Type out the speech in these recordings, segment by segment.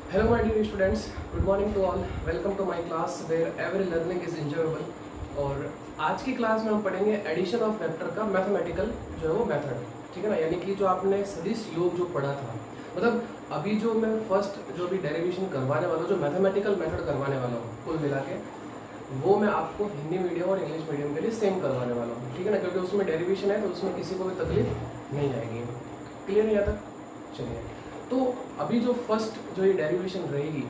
Hello my dear students, good morning to all. Welcome to my class where every learning is enjoyable. और आज की class में हम पढ़ेंगे एडिशन ऑफ वेक्टर का मैथमेटिकल जो है वो मेथड, ठीक है ना। यानी कि जो आपने सदिश योग जो पढ़ा था, मतलब अभी जो मैं फर्स्ट जो भी डेरिवेशन करवाने वाला हूँ, जो मैथमेटिकल मेथड करवाने वाला हूँ कुल मिला के, वो मैं आपको हिंदी मीडियम और इंग्लिश मीडियम के लिए सेम करवाने वाला हूँ, ठीक है ना। क्योंकि उसमें डेरिवेशन है तो उसमें किसी को भी तकलीफ नहीं आएगी। क्लियर है यहाँ तक? चलिए, तो अभी जो फर्स्ट जो ये डेरिवेशन रहेगी,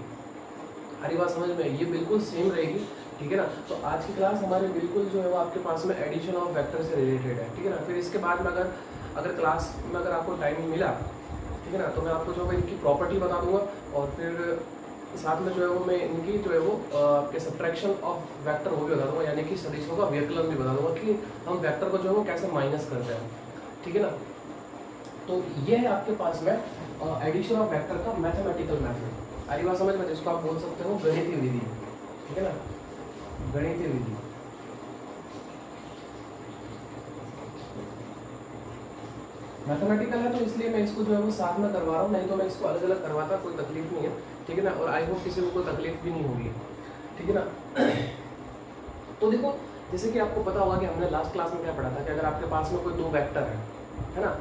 हमारी बात समझ में, ये बिल्कुल सेम रहेगी, ठीक है ना। तो आज की क्लास हमारे बिल्कुल जो है वो आपके पास में एडिशन ऑफ वेक्टर से रिलेटेड है, ठीक है ना। फिर इसके बाद में अगर क्लास में अगर आपको टाइम मिला, ठीक है ना, तो मैं आपको जो है इनकी प्रॉपर्टी बता दूंगा और फिर साथ में जो है वो मैं इनकी जो है वो आपके सब्ट्रैक्शन ऑफ वेक्टर वो भी बता दूंगा, यानी कि सदिशों का व्यकलन भी बता दूंगा कि हम वेक्टर को जो है वो कैसे माइनस करते हैं, ठीक है ना। तो ये है आपके पास में एडिशन ऑफ वेक्टर का मैथमेटिकल मेथड। आरी बात समझ में, जिसको आप बोल सकते हो गणितीय विधि, ठीक है ना, गणितीय विधि। मैथमेटिकल है तो इसलिए मैं इसको जो है वो साथ में करवा रहा हूँ, नहीं तो मैं इसको अलग अलग करवाता, कोई तकलीफ नहीं है, ठीक है ना। और आई होप किसी को कोई तकलीफ भी नहीं होगी, ठीक है ना। तो देखो, जैसे कि आपको पता होगा कि हमने लास्ट क्लास में क्या पढ़ा था कि अगर आपके पास में कोई दो वेक्टर है ना,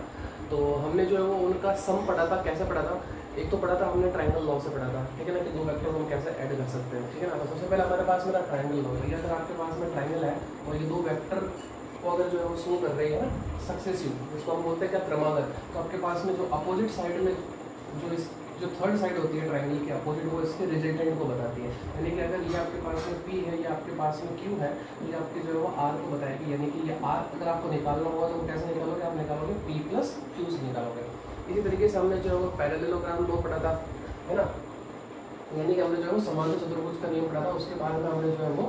तो हमने जो है वो उनका सम पढ़ा था। कैसे पढ़ा था? एक तो पढ़ा था हमने ट्रायंगल लॉ से पढ़ा था, ठीक है ना, कि दो वेक्टर को हम कैसे ऐड कर सकते हैं, ठीक है ना। तो सबसे पहले हमारे पास में था ट्रायंगल लॉ। ये अगर आपके पास में ट्रायंगल है और ये दो वेक्टर को अगर जो है वो शो कर रही है ना सक्सेसिव, जिसको हम बोलते हैं क्या, क्रमागत, तो आपके पास में जो अपोजिट साइड में जो थर्ड साइड होती है ट्रायंगल की अपोजिट, वो इसके रिजल्टेंट को बताती है। यानी कि अगर ये आपके पास में P है, ये आपके पास में Q है, ये आपके जो है वो R को बताएगी। यानी कि ये R अगर आपको निकालना होगा तो कैसे निकालोगे? आप निकालोगे P प्लस Q से निकालोगे। इसी तरीके से हमने जो है वो पैरेललोग्राम लॉ पढ़ा था, है ना, यानी कि हमने जो है वो समांतर चतुर्भुज का नियम पढ़ा था। उसके बाद में हमने जो है वो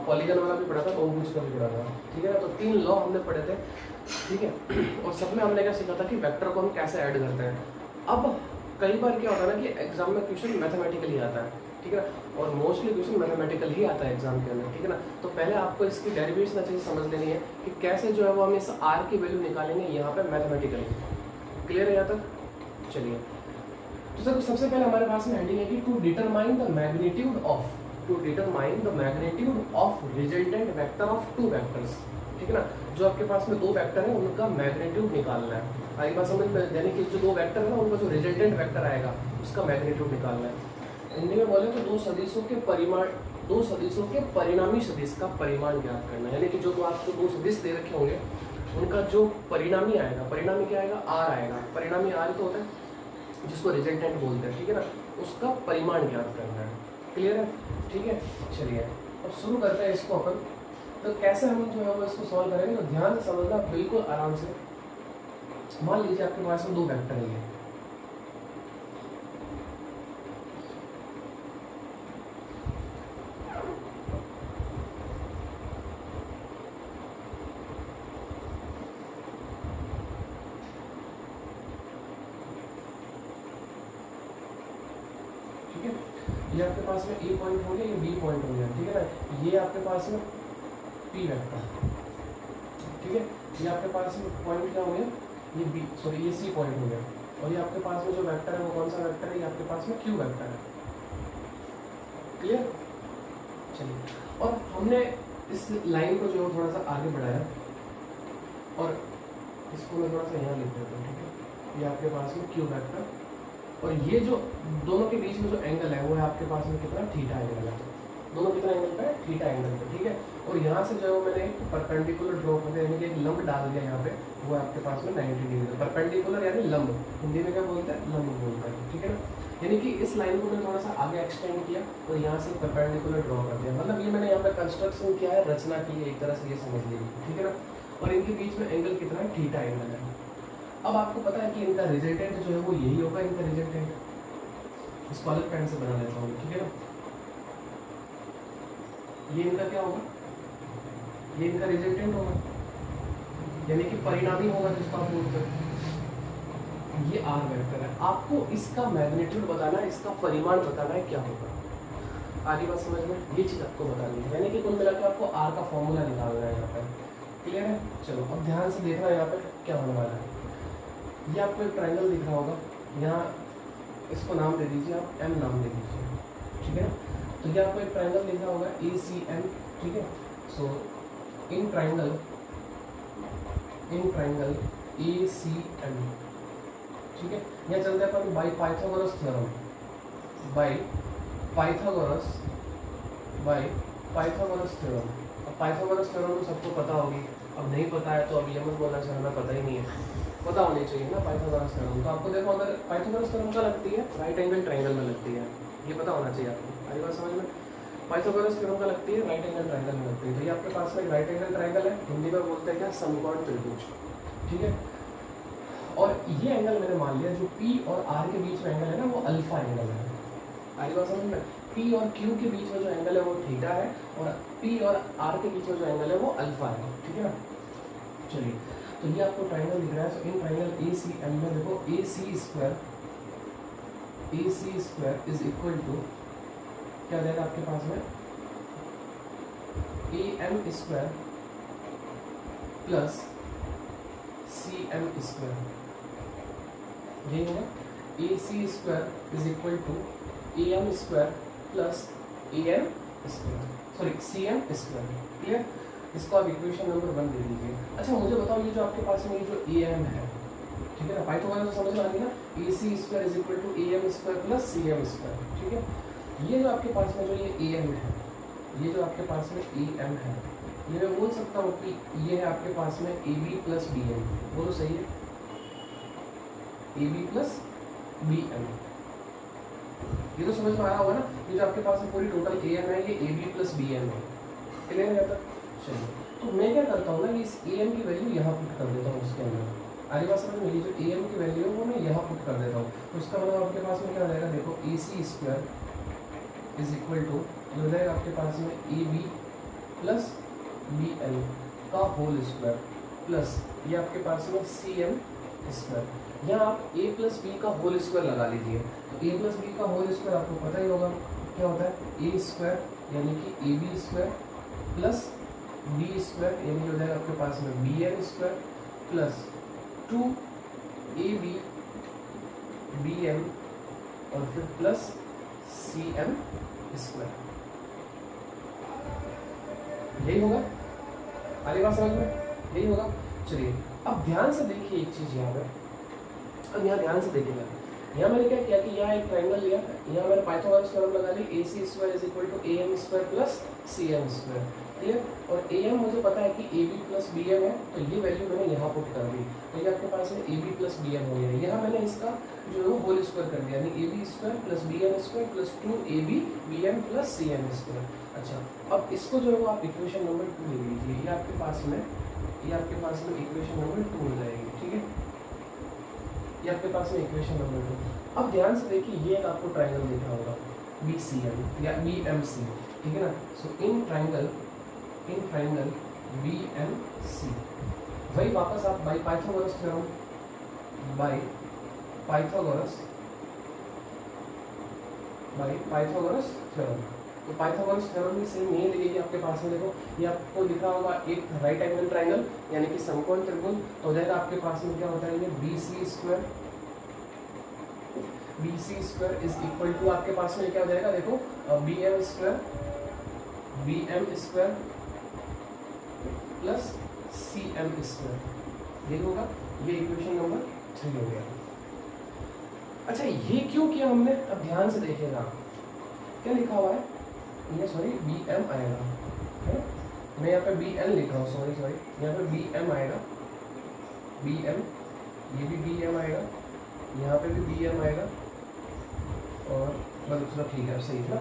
पॉलीगन वाला भी पढ़ा था, बहुभुज का भी पढ़ा था, ठीक है ना। तो 3 लॉ हमने पढ़े थे, ठीक है। और सब में हमने क्या सीखा था कि वेक्टर को हम कैसे ऐड करते हैं। अब कई बार क्या होता है ना कि एग्जाम में क्वेश्चन मैथमेटिकली आता है, ठीक है, और मोस्टली क्वेश्चन मैथमेटिकल ही आता है एग्जाम के अंदर, ठीक है ना। तो पहले आपको इसकी डेरिवेशन अच्छे से समझ लेनी है कि कैसे जो है वो हम इस R की वैल्यू निकालेंगे यहाँ पे मैथमेटिकली। क्लियर है यहाँ तक? चलिए, तो सर सबसे पहले हमारे पास में हेडिंग है कि to determine the magnitude of resultant vector of two vectors, ठीक है ना। जो आपके पास में दो वेक्टर है उनका मैग्नीट्यूड निकालना है। आई बात समझ में, यानी कि जो दो वेक्टर है ना उनका जो रिजल्टेंट वेक्टर आएगा उसका मैग्नीट्यूड निकालना है। हिंदी में बोले तो दो सदिशों के परिणामी सदिश का परिमाण ज्ञात करना है। यानी कि जो तो आपको दो सदिश दे रखे होंगे उनका जो परिणामी आएगा, परिणामी क्या आएगा? R आएगा। परिणामी R तो होता है जिसको रिजल्टेंट बोलते हैं, ठीक है ना, उसका परिमाण ज्ञात करना है। क्लियर है? ठीक है, चलिए अब शुरू करते हैं इसको अपन। तो कैसे हम जो है वो इसको सॉल्व करेंगे, तो ध्यान से समझना बिल्कुल आराम से। मान लीजिए आपके पास में दो वेक्टर है, ठीक है। ये आपके पास में A पॉइंट हो गया, ये B पॉइंट हो गया, ठीक है ना। ये आपके पास में P वेक्टर, ठीक है। ये आपके पास में पॉइंट क्या हो गया? ये C पॉइंट हो गया। और ये आपके पास में जो वेक्टर है वो कौन सा वेक्टर है? ये आपके पास में Q वेक्टर है। क्लियर? चलिए, और हमने इस लाइन को जो है थोड़ा सा आगे बढ़ाया और इसको मैं थोड़ा सा यहाँ लिख देता हूँ, ठीक है। ये आपके पास में Q वेक्टर और ये जो दोनों के बीच में जो एंगल है वो है आपके पास में कितना? थीटा एंगल है। दोनों कितना एंगल पे है? थीटा एंगल पे, ठीक है। और यहाँ से जो है मैंने एक परपेंडिकुलर ड्रॉ कर दिया, यानी कि एक लंब डाल दिया यहाँ पे, वो आपके पास में 90 डिग्री। परपेंडिकुलर यानी लंब, हिंदी में क्या बोलते हैं? लंब बोलते हैं, ठीक है ना। यानी कि इस लाइन को मैंने थोड़ा सा आगे एक्सटेंड किया और यहाँ से परपेंडिकुलर ड्रॉ कर दिया। मतलब ये मैंने यहाँ पे कंस्ट्रक्शन किया है, रचना की है, एक तरह से ये समझ लीजिए, ठीक है ना। और इनके बीच में एंगल कितना है? थीटा एंगल है। अब आपको पता है कि इनका रिजल्टेंट जो है वो यही होगा, इनका रिजल्टेंट। इसको अलग पेन से बना लेता हूँ, ठीक है ना। ये इनका क्या होगा? ये इनका रिजल्टेंट होगा, यानी कि परिणामी होगा जिसको आप बोलते हैं। ये R वेक्टर है। आपको इसका मैग्नीट्यूड बताना है, इसका परिमाण बताना है क्या होगा। आगे बात समझ में, ये चीज आपको बतानी है। यानी कि कुल मिलाकर आपको R का फॉर्मूला निकालना है यहाँ पे। क्लियर है? चलो अब ध्यान से देखना यहाँ पे क्या होने वाला है। ये आपको एक ट्रायंगल दिख रहा होगा, यहाँ इसको नाम दे दीजिए आप एम नाम दे दीजिए, ठीक है ना। तो ये आपको एक ट्राइंगल लिखा होगा ए सी एम, ठीक है। सो in triangle A C M, ठीक है। यहाँ चलते हैं अपन by Pythagoras theorem, by Pythagoras theorem. अब पाइथागोरस थ्योरम तो सबको पता होगी, अब नहीं पता है तो अब ये मत बोलना चाहिए हमें पता ही नहीं है, पता होनी चाहिए ना पाइथागोरस थ्योरम। तो आपको देखो अगर पाइथागोरस थ्योरम का लगती है राइट एंगल ट्राइंगल में लगती है, ये पता होना चाहिए आपको। आगे बात समझ में, पाइथागोरस थ्योरम का लगती है राइट एंगल ट्राइंगल में लगती है। तो ये आपके पास में राइट एंगल ट्राइंगल है, हिंदी में बोलते हैं क्या, समकोण त्रिभुज, ठीक है। और ये एंगल मैंने मान लिया जो P और R के बीच में एंगल है ना वो अल्फा एंगल है। आगे बात समझ में, P और Q के बीच में जो एंगल है वो थीटा है और P और R के बीच में जो एंगल है वो अल्फा है, ठीक है ना। चलिए तो ये आपको ट्राइंगल दिख रहा है। सो in triangle A C M में देखो A C square is equal to क्या देगा आपके पास में, A M square plus C M square, यही है ना। A C square is equal to A M square plus A M square, sorry C M square, clear. इसको आप इक्वेशन नंबर 1 दे दीजिए। अच्छा मुझे बताओ ये जो आपके पास में ये जो ए एम है, ठीक है ना, पाइथागोरस तो समझ में आ गई ना, A C square is equal to A M square plus C M square, ठीक है। ये जो आपके पास में जो ये ए एम है, ये जो आपके पास में ए एम है, ये मैं बोल सकता हूँ कि ये है आपके पास में A B plus B M, बोलो सही है, A B plus B M, ये तो समझ में आया होगा ना। ये जो आपके पास में पूरी टोटल ए एम है ये A B plus B M है, क्लियर है तक। चलिए तो मैं क्या करता हूँ ना कि इस ए एम की वैल्यू यहाँ पुट कर देता हूँ उसके अंदर। आगे बात समझ में, ये जो ए एम की वैल्यू है वो मैं यहाँ पुट कर देता हूँ। तो इसका मतलब आपके पास में क्या हो जाएगा, देखो A C square is equal to हो जाएगा आपके पास में A B plus B L का होल स्क्वायर प्लस ये आपके पास में सी एम स्क्वायर। यहाँ आप a प्लस बी का होल स्क्वायर लगा लीजिए। तो a प्लस बी का होल स्क्वायर आपको पता ही होगा क्या होता है, a स्क्वायर यानी कि A B square plus B square यानी कि हो जाएगा आपके पास में B M square plus 2ab B M और फिर प्लस सी एम स्क्वायर, यही होगा। आगे बात समझ में, यही होगा। चलिए अब ध्यान से देखिए एक चीज यहाँ पे, अब यहाँ ध्यान से देखिएगा, यहाँ मैंने क्या किया कि यहाँ एक ट्राइंगल लिया, यहाँ मैंने पाइथागोरस थ्योरम लगा ली, A C square is equal to A M square plus C M square, clear. और ए एम मुझे पता है कि A B plus B M है, तो ये वैल्यू मैंने यहाँ पुट कर दी, तो ये आपके पास में A B plus B M हो गया। यहाँ मैंने इसका जो है वो होल स्क्वायर कर दिया, यानी A B square plus B M square plus 2ab B M plus C M square. अच्छा अब इसको जो है वो आप इक्वेशन नंबर 2 ले लीजिए, ये आपके पास में इक्वेशन नंबर 2 हो जाएगी, ठीक है। ये आपके पास में इक्वेशन नंबर 2। अब ध्यान से देखिए ये एक आपको ट्राइंगल दिख रहा होगा बी सी एम या बी एम सी, ठीक है ना। So in triangle B M C, वही वापस आप बाई पाइथागोरस थ्योरम तो पाइथागोरस थ्योरम भी सेम यही लगेगी आपके पास में। देखो ये आपको दिख रहा होगा एक राइट एंगल ट्राइंगल यानी कि समकोण त्रिभुज, तो हो जाएगा आपके पास में क्या होता है, ये B C square is equal to आपके पास में क्या हो जाएगा, देखो B M square plus C M square, ये होगा। ये इक्वेशन नंबर 3 हो गया। अच्छा ये क्यों किया हमने, अब ध्यान से देखिएगा क्या लिखा हुआ है, ये सॉरी बी एम आएगा, है मैं यहाँ पे बी एल लिख रहा हूँ, सॉरी यहाँ पे बी एम आएगा, बी एम, ये भी बी एम आएगा, यहाँ पे भी बी एम आएगा और बस ठीक है सही था।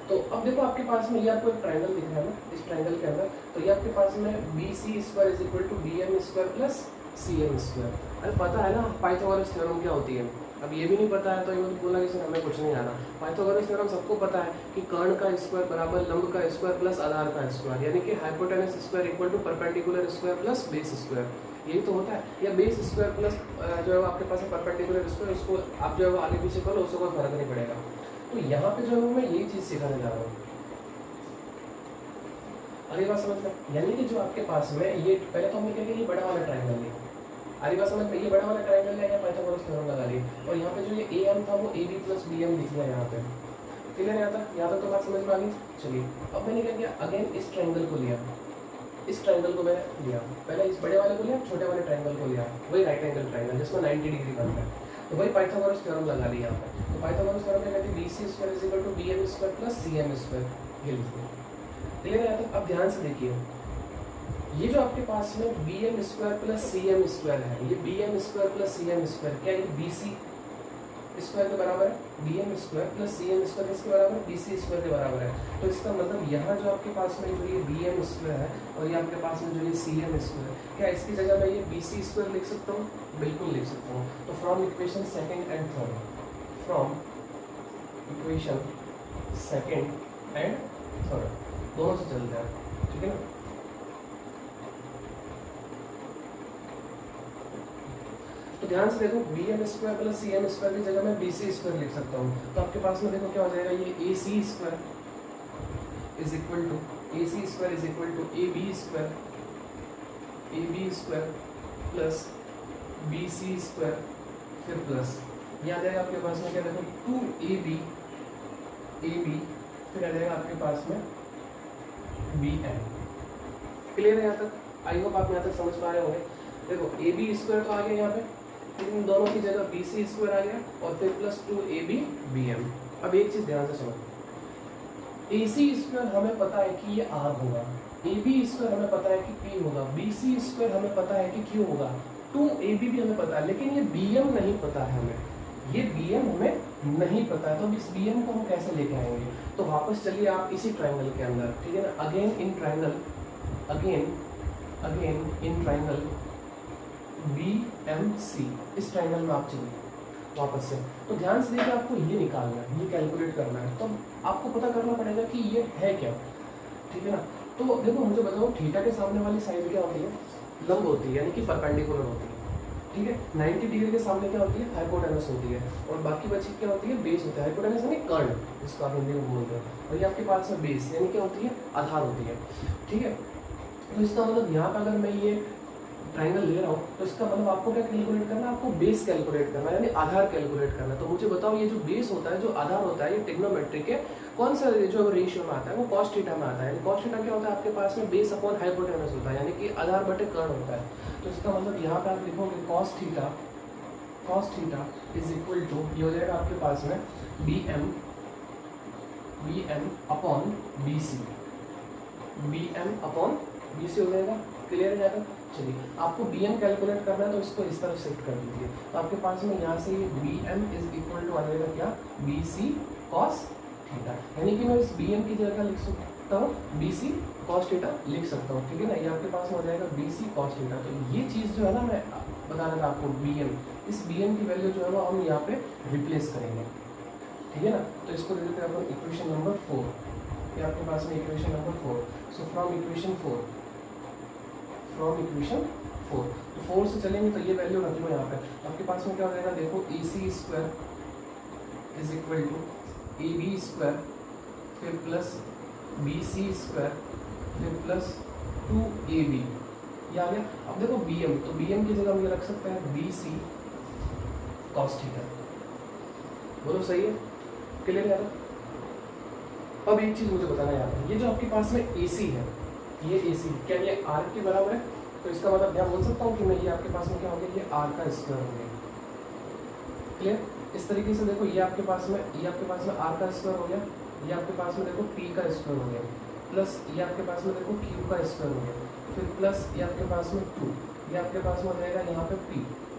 तो अब देखो आपके पास में ये आपको एक ट्राइंगल दिख रहा है ना, इस ट्राइंगल के अंदर तो ये आपके पास में B C square is equal to B M square plus C M square. अरे पता है ना पाइथागोरस थ्योरम क्या होती है, अब ये भी नहीं पता है तो ये बोला कि हमें कुछ नहीं आना। पाइथागोरस थ्योरम सबको पता है कि कर्ण का स्क्वायर बराबर लंब का स्क्वायर प्लस आधार का स्क्वायर, यानी कि hypotenuse square equal to perpendicular square plus base square, यही तो होता है। या बेस स्क्वायर प्लस जो है आपके पास है परपेंडिकुलर स्क्वायर, उसको आप जो है आगे पीछे करो उसको कोई फर्क नहीं पड़ेगा। तो यहाँ पे जो है मैं यही चीज़ सिखाने जा रहा हूँ, अगली बात समझ में, यानी कि जो आपके पास में ये पहले तो हमने क्या किया, ये बड़ा वाला ट्राइंगल लिया, आरी बात समझ में? ये बड़ा वाला ट्रायंगल है, पाइथागोरस थ्योरम लगा ली, और यहाँ पे जो ये ए एम था वो A B plus B M लिख दिया यहाँ पे। क्लियर है? यहाँ तक तो बात समझ में आ गई। चलिए अब मैंने क्या किया, अगेन इस ट्रायंगल को लिया, इस ट्रायंगल को मैंने लिया, पहले इस बड़े वाले को लिया, छोटे वाले ट्रायंगल को लिया, वही राइट एंगल ट्रायंगल जिसमें 90 डिग्री बनता है, तो वही पाइथागोरस थ्योरम लगा लिया यहाँ पे। तो पाइथागोरस थ्योरम में कहते हैं BC square is equal to BM square plus CM square, ये लिखिए। क्लियर है? यहाँ तक अब ध्यान से देखिए, ये जो आपके पास में BM square plus CM square है, ये BM square plus CM square, क्या ये BC स्क्वायर के बराबर है? BM square plus CM square किसके बराबर है? BC स्क्वायर के बराबर है। तो इसका मतलब यहाँ जो आपके पास में जो ये BM स्क्वायर है और ये आपके पास में जो ये CM स्क्वायर है, क्या इसकी जगह मैं ये BC स्क्वायर लिख सकता हूँ? बिल्कुल लिख सकता हूँ। तो from equation second and third, from equation second and third दोनों से चलते हैं, ठीक है ना। तो ध्यान से देखो, BM square plus CM square की जगह मैं BC स्क्वायर लिख सकता हूँ। तो आपके पास में देखो क्या हो जाएगा, ये AC square is equal to AB square plus BC square, फिर प्लस यहाँ जाएगा आपके पास में क्या, देखो 2AB फिर आ जाएगा आपके पास में BM। क्लियर है यहाँ तक? आई होप आप यहाँ तक समझ पा रहे होंगे। देखो AB स्क्वायर तो आ गया यहाँ पे, इन दोनों की जगह BC स्क्वायर आ गया और फिर प्लस 2AB BM। अब एक चीज ध्यान से समझो, AC स्क्वायर हमें पता है कि ये R होगा, AB स्क्वायर हमें पता है कि P होगा, BC स्क्वायर हमें पता है कि Q होगा, 2AB भी हमें पता है, लेकिन ये BM नहीं पता है हमें, ये BM हमें नहीं पता है। तो इस BM को हम कैसे लेके आएंगे? तो वापस चलिए आप इसी ट्राइंगल के अंदर, ठीक है ना, अगेन इन ट्राइंगल BMC, इस ट्राइंगल में आप चलिए वापस से। तो ध्यान से देखिए, आपको ये निकालना है, ये कैलकुलेट करना है, तो आपको पता करना पड़ेगा कि ये है क्या, ठीक है ना। तो देखो मुझे बताओ, थीटा के सामने वाली साइड क्या होती है? लंब होती है, यानी कि परपेंडिकुलर होती है, ठीक है। 90 डिग्री के सामने क्या होती है? हाइपोटेनस होती है, और बाकी बची क्या होती है? बेस होता है। हाइपोटेनस यानी कर्ण, जिसको आप हिंदी में बोलते हैं, और ये आपके पास में बेस यानी क्या होती है? आधार होती है, ठीक है। तो इसका मतलब यहाँ पर अगर मैं ये ट्राइंगल ले रहा हूँ तो इसका मतलब आपको क्या कैलकुलेट करना है? आपको बेस कैलकुलेट करना है, यानी आधार कैलकुलेट करना है। तो मुझे बताओ, ये जो बेस होता है, जो आधार होता है, ये ट्रिग्नोमेट्री के कौन सा जो रेशियो में आता है? वो कॉस थीटा में आता है। कॉस थीटा क्या होता है? आपके पास में बेस अपॉन हाइपोटेनस होता है, यानी कि आधार बटे कर्ण होता है। तो इसका मतलब यहाँ पे आप लिखोगे cos theta is equal to, ये हो जाएगा आपके पास में BM अपॉन BC हो जाएगा। क्लियर हो जाएगा? चलिए, आपको BM कैलकुलेट करना है तो इसको इस तरफ शिफ्ट कर दीजिए। तो आपके पास में यहाँ से ये BM इज इक्वल टू आ जाएगा क्या? BC cos थीटा, यानी कि मैं इस BM की जगह लिख सकता हूँ BC cos थीटा लिख सकता हूँ, ठीक है ना। ये आपके पास में हो जाएगा BC cos थीटा। तो ये चीज़ जो है ना, मैं बता रहा था आपको, BM, इस BM की वैल्यू जो है वो हम यहाँ पे रिप्लेस करेंगे, ठीक है ना। तो इसको दे देते हैं अपन इक्वेशन नंबर 4, ये आपके पास में equation number 4। So from equation 4, तो 4 से चलेंगे तो ये वैल्यू रख लो यहाँ पे। आपके पास में क्या हो जाएगा? देखो AC square is equal to AB square, फिर प्लस BC स्क्वायर, फिर प्लस 2AB, ये आ गया। अब देखो BM, तो BM की जगह हम ये रख सकते हैं BC cos थीटा। बोलो सही है? क्लियर है? अब एक चीज मुझे बताना याद है, ये जो आपके पास में AC है, ये AC क्या ये R के बराबर है? तो इसका मतलब क्या बोल सकता हूँ कि मैं ये आपके पास में क्या हो गया? ये R का स्क्वायर हो गया। क्लियर? इस तरीके से देखो, ये आपके पास में R का स्क्वायर हो गया, ये आपके पास में देखो P का स्क्वायर हो गया, प्लस ये आपके पास में देखो Q का स्क्वायर हो गया, फिर प्लस ये आपके पास में 2, ये आपके पास में हो जाएगा यहाँ पे P,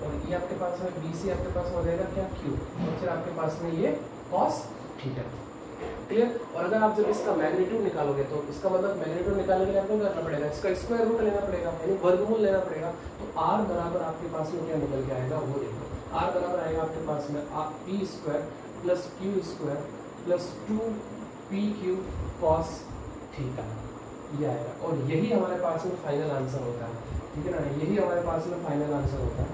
और ये आपके पास में BC आपके पास में हो जाएगा क्या? Q, और फिर आपके पास में ये cos थीटा। क्लियर? और अगर आप जब इसका मैग्नीट्यूड निकालोगे तो इसका मतलब मैग्नीट्यूड निकालने के लिए आपको क्या करना पड़ेगा? इसका स्क्वायर रूट लेना पड़ेगा, यानी वर्गमूल लेना पड़ेगा। तो R बराबर आपके पास में क्या निकल के आएगा वो देखो। R बराबर आएगा आपके पास में P square plus Q square plus 2PQ cos theta, ये आएगा। और यही हमारे पास में फाइनल आंसर होता है, ठीक है ना। यही हमारे पास में फाइनल आंसर होता है,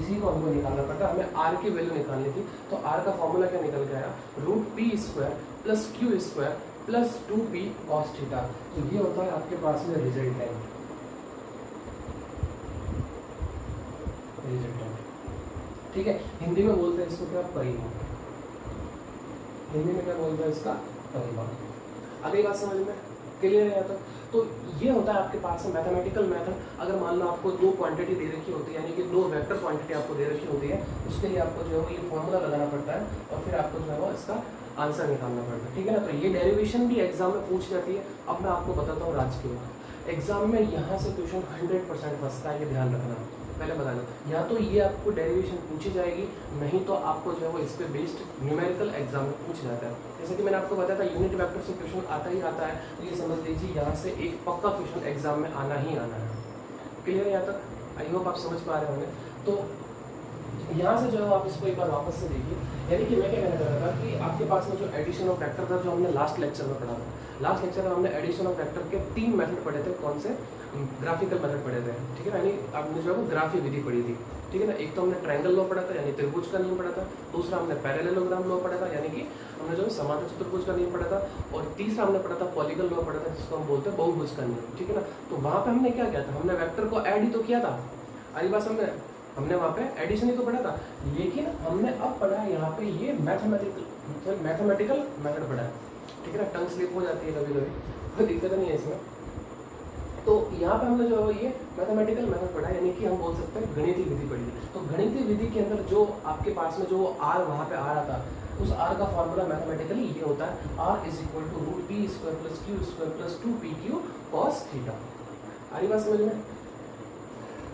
इसी को हमको निकालना पड़ता है। हमें R की वैल्यू निकालनी थी, तो R का फॉर्मूला क्या निकल के आया? √P square plus Q square plus 2P cos theta. तो ये होता है आपके पास में रिजल्टेंट। ठीक है, हिंदी में बोलते हैं इसको क्या, परिमाण। हिंदी में क्या बोलते हैं इसका, परिमाण। अगली बात समझ में क्लियर है? तो ये होता है आपके पास मैथमेटिकल मेथड। अगर मान लो आपको दो क्वांटिटी दे रखी होती है, यानी कि दो वेक्टर क्वांटिटी आपको दे रखी होती है, उसके लिए आपको जो है ये फॉर्मूला लगाना पड़ता है और फिर आपको जो है वो इसका आंसर निकालना पड़ता है, ठीक है ना। तो ये डेरिवेशन भी एग्जाम में पूछ जाती है। अब मैं आपको बताता हूँ राज की बात। एग्जाम में यहाँ से क्वेश्चन 100% फंसता है, ये ध्यान रखना। पहले बता दो, या तो ये आपको डेरिवेशन पूछी जाएगी, नहीं तो आपको जो है वो इस पे बेस्ड न्यूमेरिकल एग्जाम में पूछ जाता है। जैसे कि मैंने आपको बताया था यूनिट वेक्टर से क्वेश्चन आता ही आता है, तो ये समझ लीजिए यहाँ से एक पक्का क्वेश्चन एग्जाम में आना ही आना है। क्लियर है यहाँ तक? आई होप आप समझ पा रहे होंगे। तो यहाँ से जो है आप इसको एक बार वापस से देखिए, यानी कि मैं क्या कहना चाह रहा था कि आपके पास में जो एडिशन ऑफ वेक्टर था, जो हमने लास्ट लेक्चर में पढ़ा था, लास्ट लेक्चर में हमने एडिशन ऑफ वेक्टर के 3 मेथड पढ़े थे। कौन से? ग्राफिकल मेथड पढ़े थे, ठीक है ना, यानी आपने जो है वो ग्राफी विधि पढ़ी थी, ठीक है ना। एक तो हमने ट्रायंगल लॉ पढ़ा था, यानी त्रिभुज का नियम पढ़ा था। दूसरा हमने पैरेललोग्राम लॉ पढ़ा था, यानी कि हमने जो है समांतर चतुर्भुज का नियम पढ़ा था। और तीसरा हमने पढ़ा था पॉलीगन लॉ पढ़ा था, जिसको हम बोलते हैं बहुभुज का नियम, ठीक है ना। तो वहाँ पे हमने क्या किया था, हमने वेक्टर को ऐड ही तो किया था। आई बात हमने वहाँ पे एडिशन ही तो पढ़ा था, लेकिन हमने अब पढ़ा है यहाँ पे ये मैथमेटिकल मेथड पढ़ा है, ठीक है ना। टंग स्लिप हो जाती है कभी कभी, कोई दिक्कत नहीं है इसमें। तो यहाँ पे हमने जो है ये मैथमेटिकल मेथड पढ़ा है, यानी कि हम बोल सकते हैं गणितीय विधि पढ़ी है। तो गणितीय विधि के अंदर जो आपके पास में जो आर वहाँ पे आ रहा था, उस आर का फॉर्मूला मैथमेटिकली ये होता है, R is equal to root P square plus Q square plus 2pq cos theta. आ रही बात समझ में?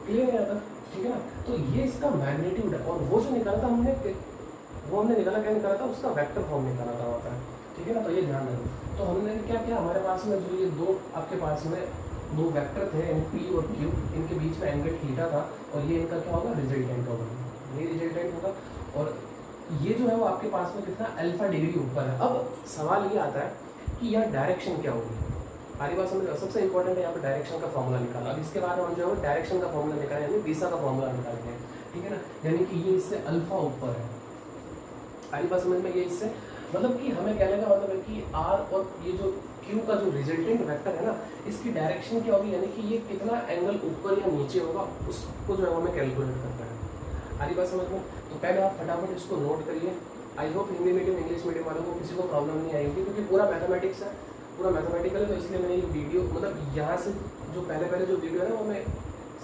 क्लियर है यहाँ तक? ठीक है ना। तो ये इसका मैग्नीट्यूड है, और वो जो निकाला था हमने निकाला, क्या निकाला था, उसका वेक्टर फॉर्म निकाला था वहाँ पर, ठीक है ना। तो ये ध्यान रखो। तो हमने क्या किया, हमारे पास में जो ये दो आपके पास में दो वेक्टर थे P और Q, इनके बीच में एंगल थीटा था, और ये इनका क्या होगा, रिजल्टेंट होगा, ये रिजल्टेंट होगा। और ये जो है वो आपके पास में कितना, अल्फा डिग्री ऊपर है। अब सवाल ये आता है कि यहाँ डायरेक्शन क्या होगी। हमारी बात समझ, सबसे इंपॉर्टेंट है यहाँ पर डायरेक्शन का फॉर्मूला निकाला। अब इसके बाद हम जो है डायरेक्शन का फॉर्मूला निकालें, यानी दिशा का फॉर्मूला निकालेंगे, ठीक है ना। यानी कि ये इससे अल्फा ऊपर है। हमारी बात समझ में, ये इससे मतलब कि हमें कहने का मतलब है कि आर और ये जो क्यू का जो रिजल्टेंट वेक्टर है ना, इसकी डायरेक्शन क्या होगी, यानी कि ये कितना एंगल ऊपर या नीचे होगा, उसको जो है हमें कैलकुलेट करना है। हमारी बात समझ में? तो पहले आप फटाफट इसको नोट करिए। I hope Hindi medium English medium वालों को किसी को प्रॉब्लम नहीं आएगी, क्योंकि पूरा मैथमेटिक्स है, पूरा मैथमेटिकल है। तो इसलिए मैंने ये वीडियो मतलब यहाँ से जो पहले जो वीडियो है ना, वो मैं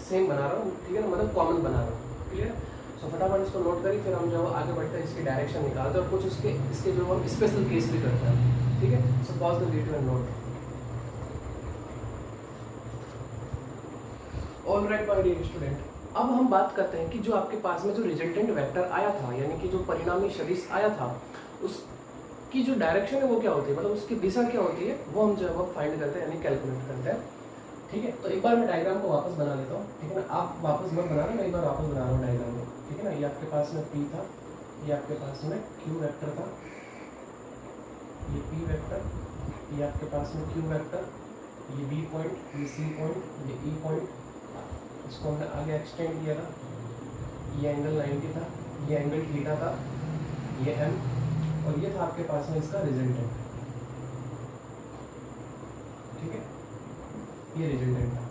सेम बना रहा हूँ, ठीक है ना, मतलब कॉमन बना रहा हूँ। क्लियर? सो फटाफट इसको नोट करिए, फिर हम जो आगे बढ़ते हैं, इसकी डायरेक्शन निकालते हैं और कुछ इसके जो हम स्पेशल केस भी करते हैं, ठीक है। So pause the video and note. Alright my dear student, अब हम बात करते हैं कि जो आपके पास में जो रिजल्टेंट वेक्टर आया था, यानी कि जो परिणामी सदिश आया था, उसकी जो डायरेक्शन है वो क्या होती है, मतलब उसकी दिशा क्या होती है, वो हम जो है फाइंड करते हैं, यानी कैलकुलेट करते हैं, ठीक है। तो एक बार मैं डायग्राम को वापस बना लेता हूँ, ठीक है ना। आप वापस मत बना रहे, मैं एक बार वापस बना रहा हूँ डायग्राम को, ठीक है ना। ये आपके पास में P था, ये आपके पास में Q वेक्टर था, ये P वेक्टर, ये आपके पास में Q वेक्टर, ये B पॉइंट, ये C पॉइंट, ये E पॉइंट, इसको हमने आगे एक्सटेंड किया था, ये एंगल 90 था, ये एंगल थीटा था, ये M, और ये था आपके पास में इसका रिजल्टेंट, ठीक है, ये रिजल्टेंट था।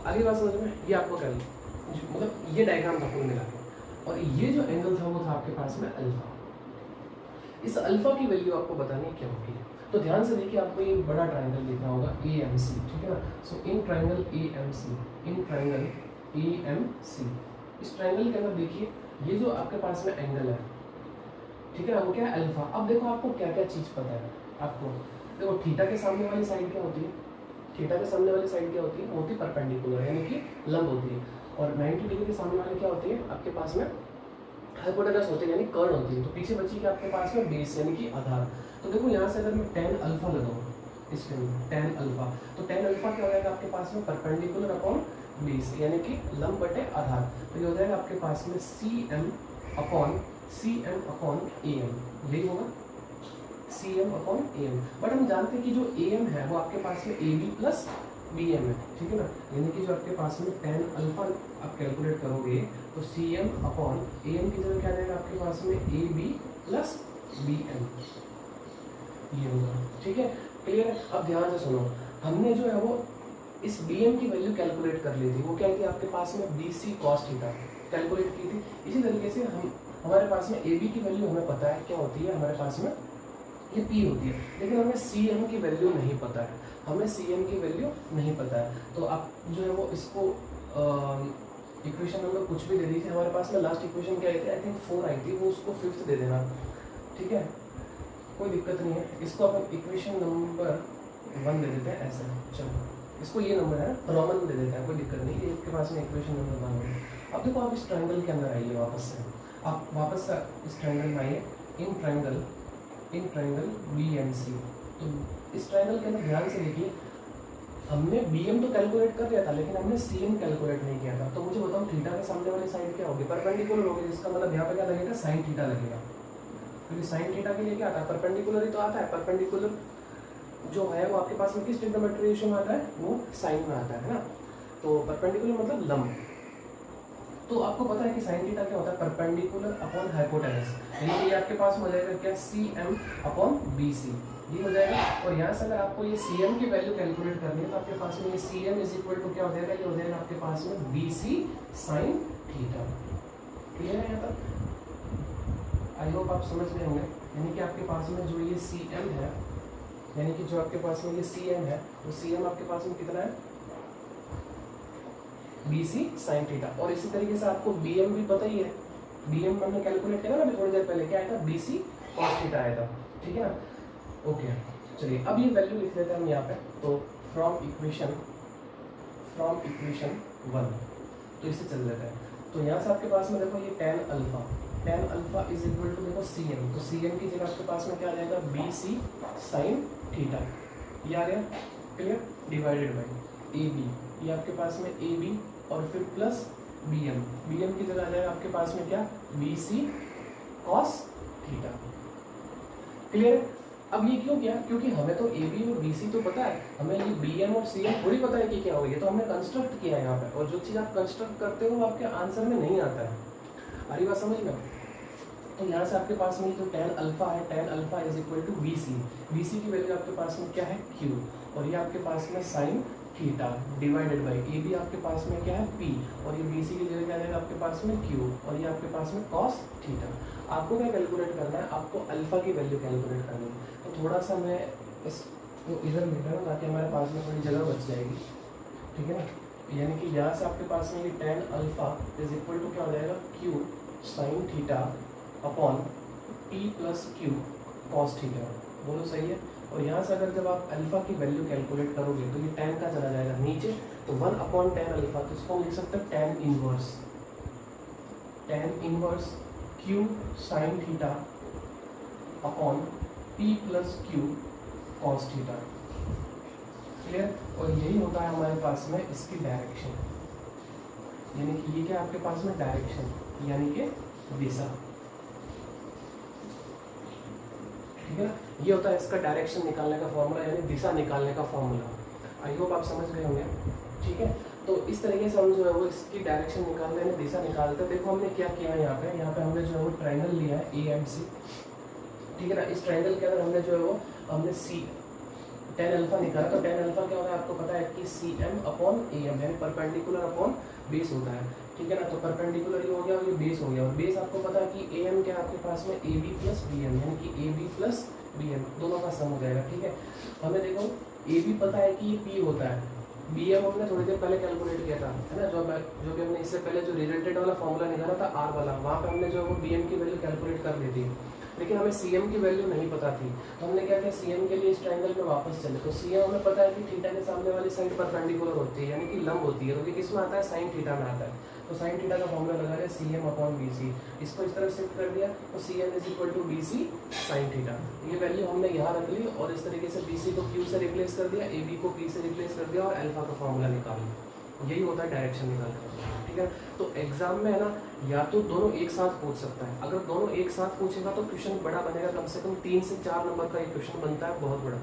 आगे बात समझ में? ये आपको कर मतलब ये डायग्राम था कुल मिला के, और ये जो एंगल था वो था आपके पास में अल्फा। इस अल्फा की वैल्यू आपको बतानी क्या होगी। तो ध्यान से देखिए, आपको ये बड़ा ट्रायंगल देखना होगा AMC, ठीक है ना। So in triangle AMC, in triangle AMC, इस ट्रायंगल के अंदर देखिए ये जो आपके पास में एंगल है, ठीक है ना, वो क्या है, अल्फा। अब देखो आपको क्या क्या चीज़ पता है। आपको देखो थीटा के सामने वाली साइड क्या होती है, थीटा के सामने वाली साइड क्या होती है, वो होती है परपेंडिकुलर, यानी कि लंब होती है। और 90 डिग्री के सामने वाली क्या होती है, आपके पास में हाइपोटेनस होते हैं, यानी कर्ण होती है। तो पीछे बची कि आपके पास में बेस, यानी कि आधार। तो देखो यहाँ से अगर मैं tan अल्फा लगाऊँ इसके अंदर, tan अल्फा, तो tan अल्फा क्या हो जाएगा आपके पास में, परपेंडिकुलर अपॉन बेस, यानी कि लंब बटे आधार। तो ये हो जाएगा आपके पास में CM अपॉन AM, यही होगा CM अपॉन AM। बट हम जानते हैं कि जो AM है वो आपके पास में AB प्लस BM है, ठीक है ना। यानी कि जो आपके पास में tan अल्फा आप कैलकुलेट करोगे तो CM अपॉन AM की जगह क्या आ जाएगा आपके पास में AB प्लस BM, ये होगा, ठीक है। क्लियर है? अब ध्यान से सुनो, हमने जो है वो इस bm की वैल्यू कैलकुलेट कर ली थी, वो क्या थी आपके पास में bc cos थीटा कैलकुलेट की थी। इसी तरीके से हमारे पास में ab की वैल्यू हमें पता है क्या होती है, हमारे पास में ये p होती है, लेकिन हमें cm की वैल्यू नहीं पता है, हमें cm की वैल्यू नहीं पता है। तो आप जो है वो इसको इक्वेशन नंबर कुछ भी दे दीजिए। हमारे पास में लास्ट इक्वेशन क्या आई थी, आई थिंक 4 आई थी, वो उसको 5th दे देना, ठीक है, कोई दिक्कत नहीं है। इसको अपन इक्वेशन नंबर 1 दे देते हैं ऐसा, चलो इसको ये नंबर है रोमन दे देते हैं, कोई दिक्कत नहीं, ये आपके पास में इक्वेशन नंबर 1 है। अब देखो आप इस ट्रायंगल के अंदर आइए वापस से, आप वापस से इस ट्रायंगल में आइए, इन ट्रायंगल BMC। तो इस ट्रायंगल के अंदर ध्यान से देखिए, हमने BM तो कैलकुलेट कर लिया था, लेकिन हमने CM कैलकुलेट नहीं किया था। तो मुझे बताओ थीटा के सामने वाली साइड क्या होगी, परपेंडिकुलर होगी, जिसका मतलब यहाँ पे क्या लगेगा, साइन थीटा लगेगा, क्योंकि साइन थीटा के लिए क्या आता है, परपेंडिकुलर ही तो आता है। परपेंडिकुलर जो है वो आपके पास में किस ट्रिग्नोमेट्री रेशियो में आता है, वो साइन में आता है ना। तो परपेंडिकुलर मतलब लंब। तो आपको पता है कि साइन थीटा क्या होता है, परपेंडिकुलर अपॉन हाइपोटेनस, यानी कि आपके पास में हो जाएगा क्या, CM अपॉन BC, ये हो जाएगा। और यहाँ से अगर आपको ये CM की वैल्यू कैलकुलेट करनी है तो आपके पास में ये CM इज इक्वल टू क्या हो जाएगा, ये हो जाएगा आपके पास में BC साइन थीटा। क्लियर है यहाँ तक, आई होप आप समझ गए होंगे। यानी कि आपके पास में जो ये CM है, यानी कि जो आपके पास में ये CM है, तो CM आपके पास में कितना है, BC साइन थीटा। और इसी तरीके से आपको BM भी पता ही है, BM हमने कैलकुलेट किया ना अभी थोड़ी देर पहले, क्या आया था, BC cos थीटा आया था, ठीक है ना। ओके चलिए अब ये वैल्यू लिख लेते हैं हम यहाँ पे। तो फ्रॉम इक्वेशन 1 तो इससे चल लेते हैं। तो यहाँ से आपके पास में देखो ये tan alpha is equal to देखो CM, तो CM की जगह आपके पास में क्या आ जाएगा, BC साइन थीटा, ये आ गया, क्लियर, डिवाइडेड बाई AB, ये आपके पास में AB और फिर प्लस BM की जगह आ जाएगा आपके पास में क्या, BC cos थीटा। क्लियर। अब ये क्यों किया, क्योंकि हमें तो AB और BC तो पता है, हमें ये BM और CM थोड़ी पता है कि क्या होगी, तो हमने कंस्ट्रक्ट किया है यहाँ पे। और जो चीज़ आप कंस्ट्रक्ट करते हो वो आपके आंसर में नहीं आता है, हमारी बात समझ में। तो यहाँ से आपके पास में जो tan अल्फा है, tan alpha is equal to BC की वैल्यू आपके पास में क्या है, Q, और ये आपके पास में sine theta divided by AB आपके पास में क्या है, P, और ये BC की जगह क्या जाएगा आपके पास में Q, और ये आपके पास में cos थीटा। आपको क्या कैलकुलेट करना है, आपको अल्फा की वैल्यू कैलकुलेट करनी है। तो थोड़ा सा मैं इसको इधर लिख रहा हूँ ताकि हमारे पास में थोड़ी जगह बच जाएगी, ठीक है ना। यानी कि यहाँ से आपके पास में ये tan alpha is equal to क्या हो जाएगा, Q sine theta upon P plus Q cos theta, बोलो सही है। और यहाँ से अगर जब आप अल्फा की वैल्यू कैलकुलेट करोगे तो ये tan का चला जाएगा नीचे, तो 1 अपॉन tan अल्फा, तो इसको हम लिख सकते हैं tan inverse Q sine theta upon P plus Q cos theta. Clear. और यही होता है हमारे पास में इसकी डायरेक्शन, यानी कि ये क्या आपके पास में डायरेक्शन, यानी कि दिशा, ठीक है ना। ये होता है इसका डायरेक्शन निकालने का फॉर्मूला, यानी दिशा निकालने का फॉर्मूला। आई होप आप समझ गए होंगे, ठीक है। तो इस तरीके से हम जो है वो इसकी डायरेक्शन निकालते हैं, दिशा निकालते हैं। देखो हमने क्या किया है, यहाँ पे हमने जो है वो ट्रायंगल लिया है AMC, ठीक है ना। इस ट्रायंगल के अंदर हमने जो है वो हमने tan अल्फा निकाला। तो tan अल्फा क्या होता है आपको पता है कि CM अपॉन AM, यानी परपेंडिकुलर अपॉन बेस होता है, ठीक है ना। तो परपेंडिकुलर ही हो गया और ये बेस हो गया, और बेस आपको पता है कि AM क्या है आपके पास में, AB प्लस BM, यानी कि AB प्लस BM दोनों का सम हो जाएगा, ठीक है। हमें देखो AB पता है कि ये P होता है, BM हमने थोड़ी देर पहले कैलकुलेट किया था, है ना, जो भी हमने इससे पहले जो रिजल्टेड वाला फॉर्मूला निकाला था R वाला, वहाँ पे हमने जो है वो BM की वैल्यू कैलकुलेट कर ली थी, लेकिन हमें CM की वैल्यू नहीं पता थी। तो हमने क्या किया, CM के लिए इस ट्रायंगल में वापस चले। तो CM हमें पता है कि थीटा के सामने वाली साइड परपेंडिकुलर होती है, यानी कि लंब होती है, तो ये किस में आता है, साइन थीटा में आता है। तो साइन थीटा का फॉर्मूला लगा दिया CM अपॉन BC, इसको इस तरफ शिफ्ट कर दिया, तो CM is equal to BC sine theta. ये वैल्यू हमने यहाँ रख ली, और इस तरीके से BC को Q से रिप्लेस कर दिया, AB को P से रिप्लेस कर दिया, और अल्फा का फॉर्मूला निकाल लिया। यही होता है डायरेक्शन निकालना, ठीक है। तो एग्जाम में है ना, या तो दोनों एक साथ पूछ सकता है। अगर दोनों एक साथ पूछेगा तो क्वेश्चन बड़ा बनेगा, कम से कम 3 से 4 नंबर का एक क्वेश्चन बनता है, बहुत बड़ा।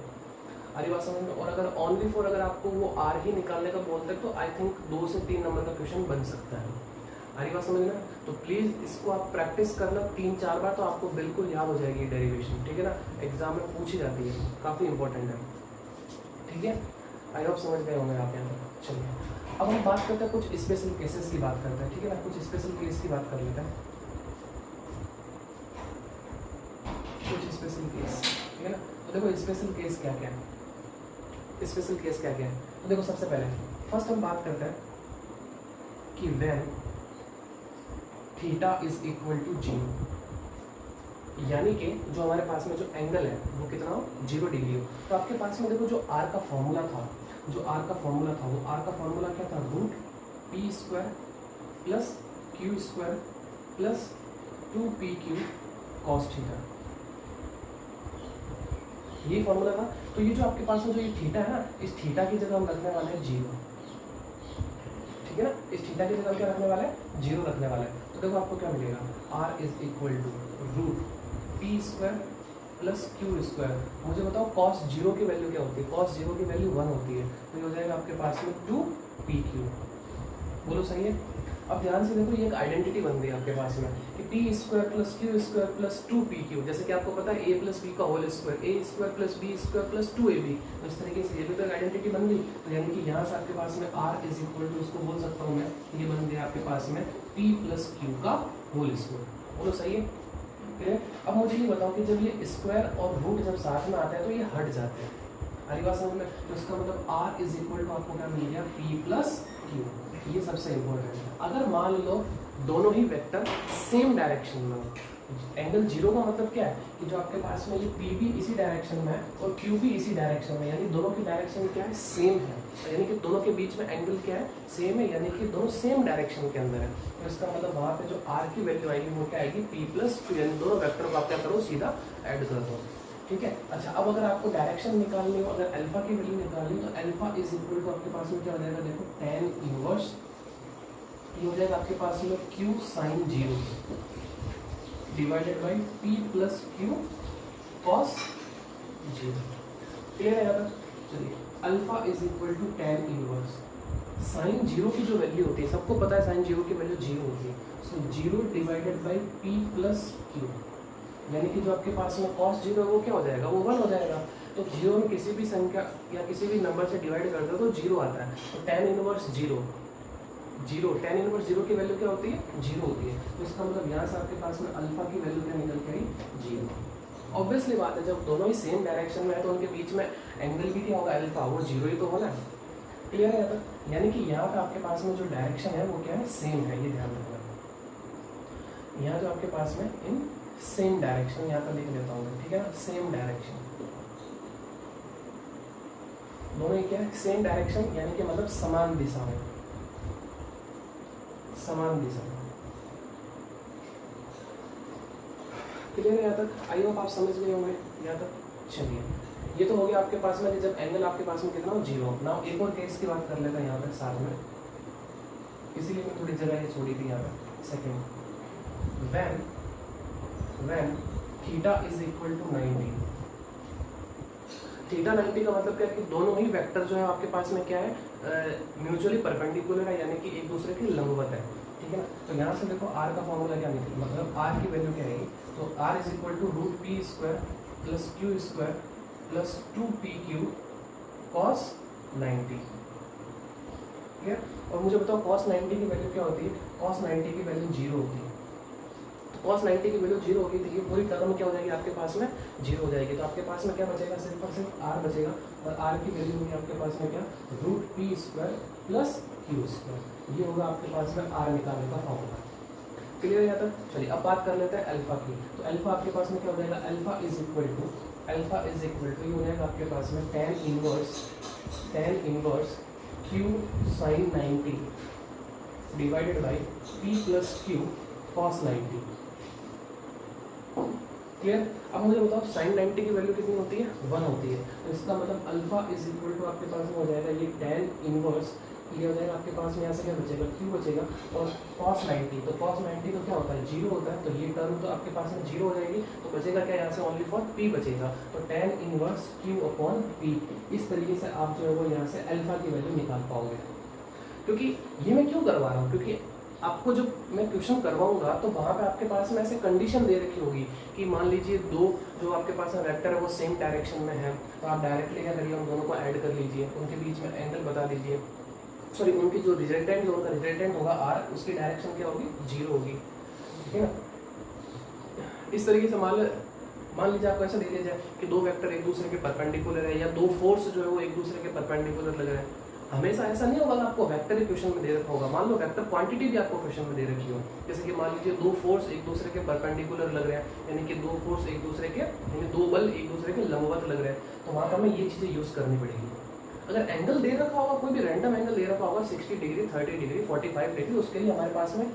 अरे बात समझ में। और अगर ओनली फॉर अगर आपको वो R ही निकालने का बोलते हैं तो आई थिंक 2 से 3 नंबर का क्वेश्चन बन सकता है। अरे बात समझ में। तो प्लीज़ इसको आप प्रैक्टिस करना 3-4 बार, तो आपको बिल्कुल याद हो जाएगी डेरिवेशन, ठीक है ना। एग्जाम में पूछी जाती है, काफ़ी इंपॉर्टेंट है, ठीक है। आई होप समझ गए होंगे आप यहाँ पर। चलिए अब हम बात करते हैं कुछ स्पेशल केसेस की बात करते हैं, ठीक है ना, कुछ स्पेशल केस की बात कर लेते हैं, कुछ स्पेशल केस, ठीक है ना। तो देखो स्पेशल केस क्या क्या है, स्पेशल केस क्या क्या है। तो देखो सबसे पहले फर्स्ट हम बात करते हैं कि when theta is equal to 0, यानी कि जो हमारे पास में जो एंगल है वो कितना हो, 0 डिग्री हो। तो आपके पास में देखो जो आर का फॉर्मूला था, जो आर का फॉर्मूला था वो आर का फॉर्मूला क्या था, root P square plus Q square plus 2pq cos theta, ये फॉर्मूला था। तो ये जो आपके पास में जो ये थीटा है ना, इस थीटा की जगह हम रखने वाले हैं 0, ठीक है ना, इस थीटा की जगह क्या रखने वाले हैं, 0 रखने वाले हैं। तो देखो आपको क्या मिलेगा, r is equal to root P square plus Q square. मुझे बताओ कॉस 0 की वैल्यू क्या होती है, कॉस 0 की वैल्यू 1 होती है, तो ये हो जाएगा आपके पास में 2pq। बोलो सही है। अब ध्यान से देखो ये एक आइडेंटिटी बन गई आपके पास में कि P square plus Q square plus 2pq, जैसे कि आपको पता है a प्लस बी का whole square, A square plus B square plus 2ab। तो इस तरीके से ये भी तो एक आइडेंटिटी बन गई। तो यानी कि यहाँ से आपके पास में r इज इक्वल टू, उसको बोल सकता हूँ मैं, ये बन गया आपके पास में p प्लस क्यू का होल स्क्वायर। बोलो सही है। अब मुझे ये बताओ कि जब ये स्क्वायर और रूट जब साथ में आता है तो ये हट जाते हैं, हरी बात समझ में। तो इसका मतलब r इज इक्वल टू आपको क्या मिल गया, p प्लस क्यू। ये सबसे इम्पोर्टेंट है। अगर मान लो दोनों ही वेक्टर सेम डायरेक्शन में हो, एंगल 0 का मतलब क्या है कि जो आपके पास में ये p भी इसी डायरेक्शन में है और q भी इसी डायरेक्शन में, यानी दोनों की डायरेक्शन क्या है, सेम है, यानी कि दोनों के बीच में एंगल क्या है, सेम है, यानी कि दोनों सेम डायरेक्शन के अंदर है। तो इसका मतलब वहाँ पे जो r की वैल्यू आएगी वो क्या आएगी, p प्लस क्यू, यानी दोनों वेक्टर को आप क्या करो, सीधा ऐड कर दो, ठीक है। अच्छा अब अगर आपको डायरेक्शन निकालनी हो, अगर अल्फा की वैल्यू निकालनी हो, तो अल्फा इज इक्वल टू आपके पास में क्या हो जाएगा, देखो tan इनवर्स, ये हो जाएगा आपके पास में q sin 0 divided by p plus Q cos 0। Clear है यहाँ तक। चलिए alpha is equal to tan inverse sine 0 की जो वैल्यू होती है, सबको पता है साइन 0 की वैल्यू 0 होती है, सो 0 divided by p plus Q, यानी कि जो आपके पास में cos 0 है वो क्या हो जाएगा, वो 1 हो जाएगा। तो 0 में किसी भी संख्या या किसी भी नंबर से डिवाइड कर दो तो 0 आता है। तो tan इनवर्स 0, tan इनवर्स 0 की वैल्यू क्या होती है, 0 होती है। तो इसका मतलब यहाँ से आपके पास में अल्फा की वैल्यू क्या निकल के आई, 0। ऑब्वियसली बात है, जब दोनों ही सेम डायरेक्शन में है तो उनके बीच में एंगल भी क्या होगा, अल्फा, वो 0 ही तो होना है। क्लियर है यहाँ, यानी कि यहाँ पे आपके पास में जो डायरेक्शन है वो क्या है, सेम है, ये ध्यान रखना। यहाँ जो आपके पास में इन सेम डायरेक्शन, यहाँ पर लिख लेता हूँ, ठीक है ना, सेम डायरेक्शन, दोनों ही क्या है, सेम डायरेक्शन, यानी कि मतलब समान दिशा में, समान दिशा में। क्लियर है यहाँ तक, आई होप आप समझ गए होंगे यहाँ तक। चलिए ये तो हो गया आपके पास में कि जब एंगल आपके पास में कितना हो, 0। ना एक और केस की बात कर लेता है यहाँ पे साथ में, इसीलिए मैं थोड़ी जगह ये छोड़ी थी यहाँ पे। Second, when theta is equal to 90, theta 90 का मतलब क्या है कि दोनों ही वेक्टर जो है आपके पास में क्या है, म्यूचुअली परपेंडिकुलर है, यानी कि एक दूसरे के लंबवत है, ठीक है ना। तो यहाँ से देखो r का फॉर्मूला क्या निकले, मतलब r की वैल्यू क्या आएगी, तो r is equal to root P square plus Q square plus 2pq cos 90। ठीक है, और मुझे बताओ cos 90 की वैल्यू क्या होती है, cos 90 की वैल्यू 0 होती है। तो cos 90 की वैल्यू 0 होगी तो ये पूरी टर्म क्या हो जाएगी आपके पास में, 0 हो जाएगी। तो आपके पास में क्या बचेगा, सिर्फ और सिर्फ r बचेगा, और r की वैल्यू होगी आपके पास में क्या, root P square plus Q square. ये होगा आपके पास में r निकालने का फॉर्मूला। क्लियर है यहाँ तक। चलिए अब बात कर लेते हैं अल्फा की। तो अल्फा आपके पास में क्या हो जाएगा, अल्फा इज इक्वल टू ये हो जाएगा आपके पास में tan inverse q sin 90 divided by p plus Q cos 90। Clear. अब मुझे बताओ sin 90 की वैल्यू कितनी होती है, 1 होती है। तो इसका मतलब अल्फा इज इक्वल टू आपके पास में हो जाएगा ये tan इनवर्स, ये हो जाएगा आपके पास में, यहाँ से क्या बचेगा, q बचेगा, और cos 90, तो cos 90 तो क्या होता है, 0 होता है। तो ये टर्म तो आपके पास में 0 हो जाएगी, तो बचेगा क्या यहाँ से, ओनली फॉर p बचेगा। तो tan inverse q upon p, इस तरीके से आप जो है वो यहाँ से अल्फा की वैल्यू निकाल पाओगे। क्योंकि ये मैं क्यों करवा रहा हूँ, क्योंकि आपको जब मैं क्वेश्चन करवाऊंगा तो वहाँ पे आपके पास में ऐसे कंडीशन दे रखी होगी कि मान लीजिए दो जो आपके पास में वेक्टर है वो सेम डायरेक्शन में है, तो आप डायरेक्टली क्या करिए, उन दोनों को ऐड कर लीजिए, उनके बीच में एंगल बता दीजिए, सॉरी उनकी जो रिजल्टेंट जो उनका रिजल्टेंट होगा आर, उसकी डायरेक्शन क्या होगी, जीरो होगी, ठीक है ना। इस तरीके से मान लीजिए आपको ऐसा दे दिया जाए कि दो वेक्टर एक दूसरे के परपेंडिकुलर है, या दो फोर्स जो है वो एक दूसरे के परपेंडिकुलर लग रहे हैं। हमेशा ऐसा नहीं होगा आपको वेक्टर ही क्वेश्चन में दे रखा होगा, मान लो वेक्टर क्वांटिटी भी आपको क्वेश्चन में दे रखी हो, जैसे कि मान लीजिए दो फोर्स एक दूसरे के परपेंडिकुलर लग रहे हैं, यानी कि दो फोर्स एक दूसरे के, यानी दो बल एक दूसरे के लंबवत लग रहे हैं, तो वहाँ पर हमें ये चीज़ें यूज़ करनी पड़ेगी। अगर एंगल दे रखा होगा, कोई भी रैंडम एंगल दे रखा होगा 60 डिग्री, 30 डिग्री, 45 डिग्री, उसके लिए हमारे पास में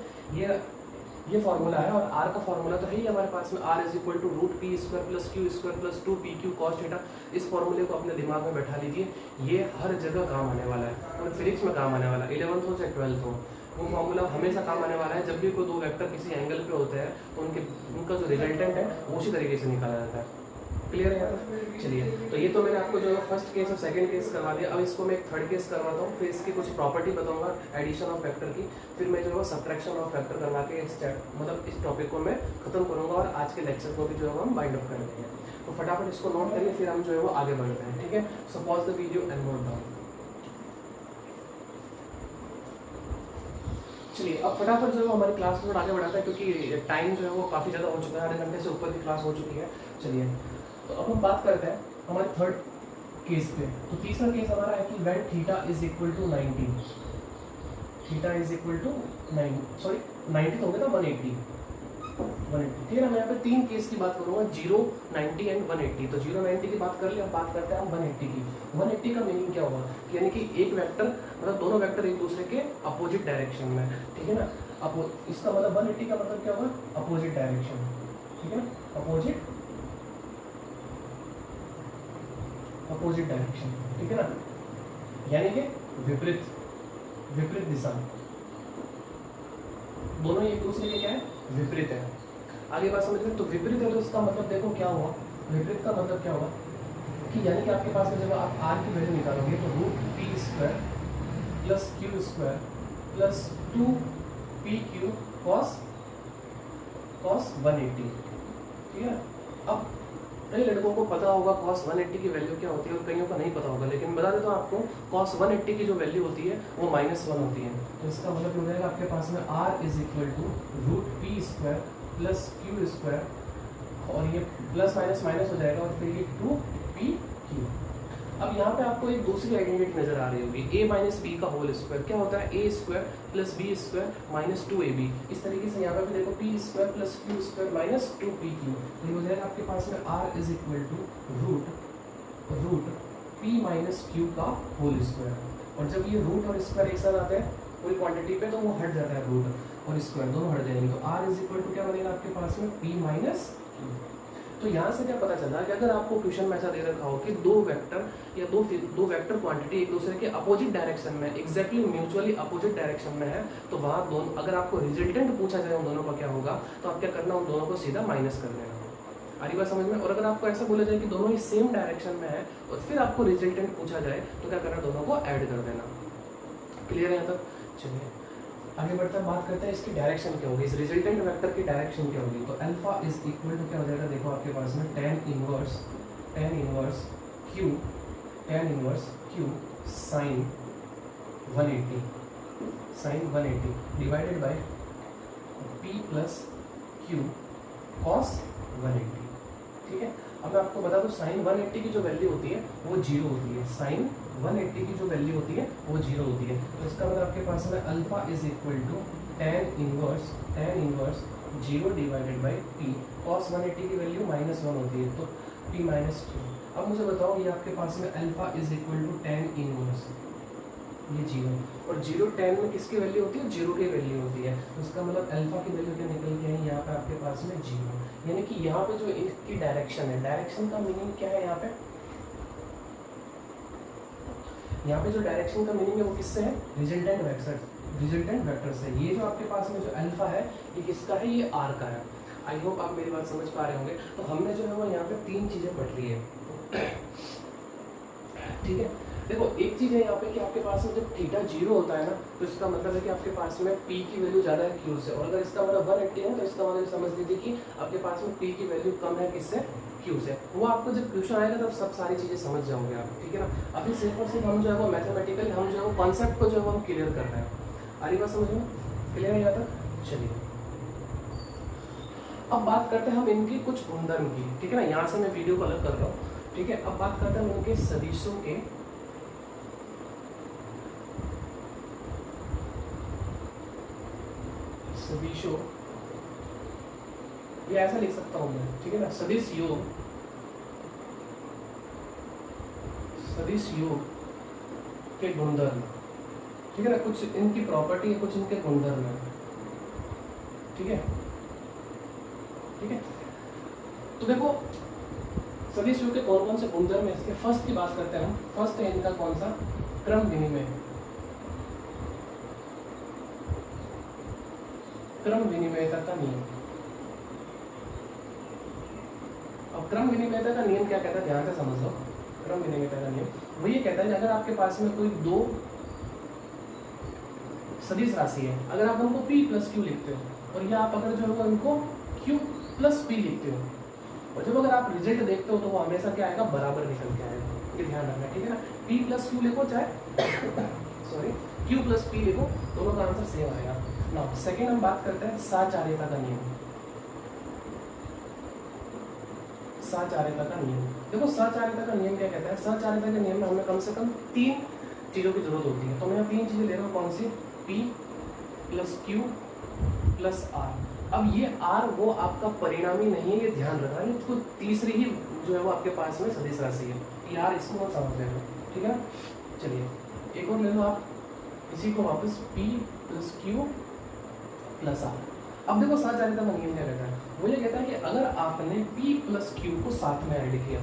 ये फॉर्मूला है, और आर का फॉर्मूला तो है ही हमारे पास में, R is equal to root P square plus Q square plus 2pq cos theta. इस फॉर्मूले को अपने दिमाग में बैठा लीजिए, ये हर जगह काम आने वाला है, और फिजिक्स में काम आने वाला है, 11th हो चाहे 12th हो, वो फॉर्मूला हमेशा काम आने वाला है। जब भी कोई दो वेक्टर किसी एंगल पे होते हैं तो उनका जो रिजल्टेंट है वो उसी तरीके से निकाला जाता है। क्लियर है यहाँ पर? चलिए, तो ये तो मैंने आपको जो है फर्स्ट केस और सेकंड केस करवा दिया। अब इसको मैं एक थर्ड केस करवाता हूँ, फिर इसकी कुछ प्रॉपर्टी बताऊंगा एडिशन ऑफ वेक्टर की, फिर मैं जो है सब्ट्रैक्शन ऑफ वेक्टर करवा के इस टॉपिक को मैं खत्म करूंगा, और आज के लेक्चर को भी जो है हम बाइंड अप कर देंगे। तो फटाफट इसको नोट करिए, फिर हम जो है वो आगे बढ़ते हैं, ठीक है। So pause the video and note down. चलिए, अब फटाफट जो है हमारी क्लास को आगे बढ़ाता है, क्योंकि टाइम जो है वो काफ़ी ज़्यादा हो चुका है, आधे घंटे से ऊपर की क्लास हो चुकी है। चलिए, तो अब हम बात करते हैं हमारे थर्ड केस पे। तो तीसरा केस हमारा है कि when theta is equal to 90, theta is equal to 90 तो हो गया था 180, ठीक है ना। मैं यहाँ पे तीन केस की बात करूंगा, 0, 90 एंड 180। तो 0, 90 की बात कर लिया, अब बात करते हैं हम 180 की। 180 का मीनिंग क्या होगा, यानी कि एक वेक्टर, मतलब दोनों वेक्टर एक दूसरे के अपोजिट डायरेक्शन में, ठीक है ना। इसका मतलब 180 का मतलब क्या होगा, अपोजिट डायरेक्शन, ठीक है ना, अपोजिट डायरेक्शन, ठीक है ना, यानी कि विपरीत दिशा, दोनों एक दूसरे के क्या है, विपरीत है। आगे बात समझ में, तो विपरीत है तो इसका मतलब देखो क्या हुआ, विपरीत का मतलब क्या हुआ कि यानी कि आपके पास में जब आप आर की वैल्यू निकालोगे तो root P square plus Q square plus 2pq cos 180, ठीक है। अब कई लड़कों को पता होगा cos 180 की वैल्यू क्या होती है, और कईयों को नहीं पता होगा, लेकिन बता देता हूँ आपको, cos 180 की जो वैल्यू होती है वो -1 होती है। तो इसका मतलब हो जाएगा आपके पास में r is equal to root P square plus Q square, और ये प्लस माइनस माइनस हो जाएगा, और फिर ये 2pq। अब यहाँ पे आपको एक दूसरी आइडेंटिटी नजर आ रही होगी, a माइनस बी का होल स्क्वायर। क्या होता है, a square plus B square minus 2ab। इस तरीके से यहाँ पे भी देखो p square plus Q square minus 2pq। तो ये हो जाएगा आपके पास में r is equal to root p minus Q का होल स्क्वायर। और जब ये रूट और स्क्वायर एक साथ आते हैं कोई क्वांटिटी पे तो वो हट जाता है, रूट और स्क्वायर दोनों हट जाएंगे। तो r इज इक्वल टू क्या बनेगा आपके पास में, p माइनस क्यू। तो यहाँ से क्या पता चला कि अगर आपको क्वेश्चन में ऐसा दे रखा हो कि दो वेक्टर या दो वेक्टर क्वांटिटी एक दूसरे के अपोजिट डायरेक्शन में, एग्जैक्टली म्यूचुअली अपोजिट डायरेक्शन में है, तो वहाँ दोनों, अगर आपको रिजल्टेंट पूछा जाए उन दोनों का क्या होगा, तो आप क्या करना, उन दोनों को सीधा माइनस कर देना। आ रही बात समझ में। और अगर आपको ऐसा बोला जाए कि दोनों ही सेम डायरेक्शन में है और फिर आपको रिजल्टेंट पूछा जाए तो क्या करना, दोनों को ऐड कर देना। क्लियर है यहाँ तक? चलिए आगे बढ़ते हैं, बात करते हैं इसकी डायरेक्शन क्या होगी, इस रिजल्टेंट वेक्टर की डायरेक्शन क्या होगी। तो अल्फा इज इक्वल टू क्या हो जाएगा, देखो आपके पास में tan inverse q sin 180 divided by p plus q cos 180, ठीक है। अब मैं आपको बता दूं sin 180 की जो वैल्यू होती है वो 0 होती है, sin 180 की जो वैल्यू होती है वो 0 होती है। तो इसका मतलब आपके पास में alpha is equal to tan inverse 0 divided by p cos 180 की वैल्यू -1 होती है, तो p माइनस 2। अब मुझे बताओ ये आपके पास में alpha is equal to tan inverse ये 0, और 0 tan में किसकी वैल्यू होती है, 0 की वैल्यू होती है। तो इसका मतलब अल्फा की वैल्यू क्या निकल के है यहाँ पे आपके पास में 0, यानी कि यहाँ पे जो इसकी डायरेक्शन है, डायरेक्शन का मीनिंग क्या है यहाँ पे, यहाँ पे जो डायरेक्शन का मीनिंग है वो किससे है, रिजल्टेंट वेक्टर से। ये जो आपके पास में जो अल्फा है ये किसका है, ये आर का है। आई होप आप मेरी बात समझ पा रहे होंगे। तो हमने जो है वो यहाँ पे तीन चीजें पढ़ ली है, ठीक है। देखो एक चीज है यहाँ पे कि आपके पास में जब थीटा 0 होता है ना, तो इसका मतलब है कि आपके पास में p की वैल्यू ज़्यादा है q से, और अगर इसका मतलब 180 है तो इसका मतलब समझ लीजिए कि आपके पास में p की वैल्यू कम है किससे, क्यू से। वो आपको जब क्वेश्चन आएगा तब सब सारी चीज़ें समझ जाओगे आप, ठीक है ना। अभी सिर्फ और सिर्फ हम जो है वो मैथमेटिकली हम जो है वो कॉन्सेप्ट को जो है वो हम क्लियर कर रहे हैं। आ रही बात समझ में? क्लियर है यहाँ तक? चलिए अब बात करते हैं हम इनकी कुछ गुणधर्म की, ठीक है ना। यहाँ से मैं वीडियो को अलग कर रहा हूँ, ठीक है। अब बात करते हैं हम इनके सदिशों के सदिशों, ये ऐसा लिख सकता हूँ मैं, ठीक है ना। सदिश योग, सदिश योग के गुणधर्म, ठीक है ना। कुछ इनकी प्रॉपर्टी है, कुछ इनके गुणधर्म है, ठीक है, ठीक है। तो देखो सदिश योग के कौन कौन से गुणधर्म है इसके। फर्स्ट की बात करते हैं हम। फर्स्ट है इनका कौन सा? क्रम विनिमय, क्रम विनिमयता का नियम। अब क्रम विनिमयता का नियम क्या कहता है, ध्यान से समझ लो। क्रम विनिमयता का नियम वो ये कहता है कि अगर आपके पास में कोई दो सदिश राशि है, अगर आप उनको p प्लस क्यू लिखते हो और या आप अगर जो है उनको q प्लस p लिखते हो, और जब अगर आप रिजल्ट देखते हो तो वो हमेशा क्या आएगा? बराबर निकल के आएगा। ये ध्यान रखना, ठीक है ना। p प्लस क्यू लिखो चाहे सॉरी q प्लस p लिखो, दोनों का आंसर सेम आएगा। नाउ सेकेंड हम बात करते हैं साचार्यता का नियम। साचार्यता का नियम, देखो साचार्यता का नियम क्या कहता है? साचार्यता के नियम में हमें कम से कम 3 चीज़ों की जरूरत होती है। तो मैं यहाँ 3 चीज़ें ले रहा हूँ, कौन सी? p plus Q plus r। अब ये r वो आपका परिणामी नहीं है, ये ध्यान रखना है। तो तीसरी ही जो है वो आपके पास में सदिश राशि है, यार इसको मत समझ लेना, ठीक है। चलिए एक और ले लो आप, इसी को वापस p plus Q plus r। अब देखो साचार्यता का नियम क्या कहता है? वो ये कहता है कि अगर आपने p प्लस क्यू को साथ में ऐड किया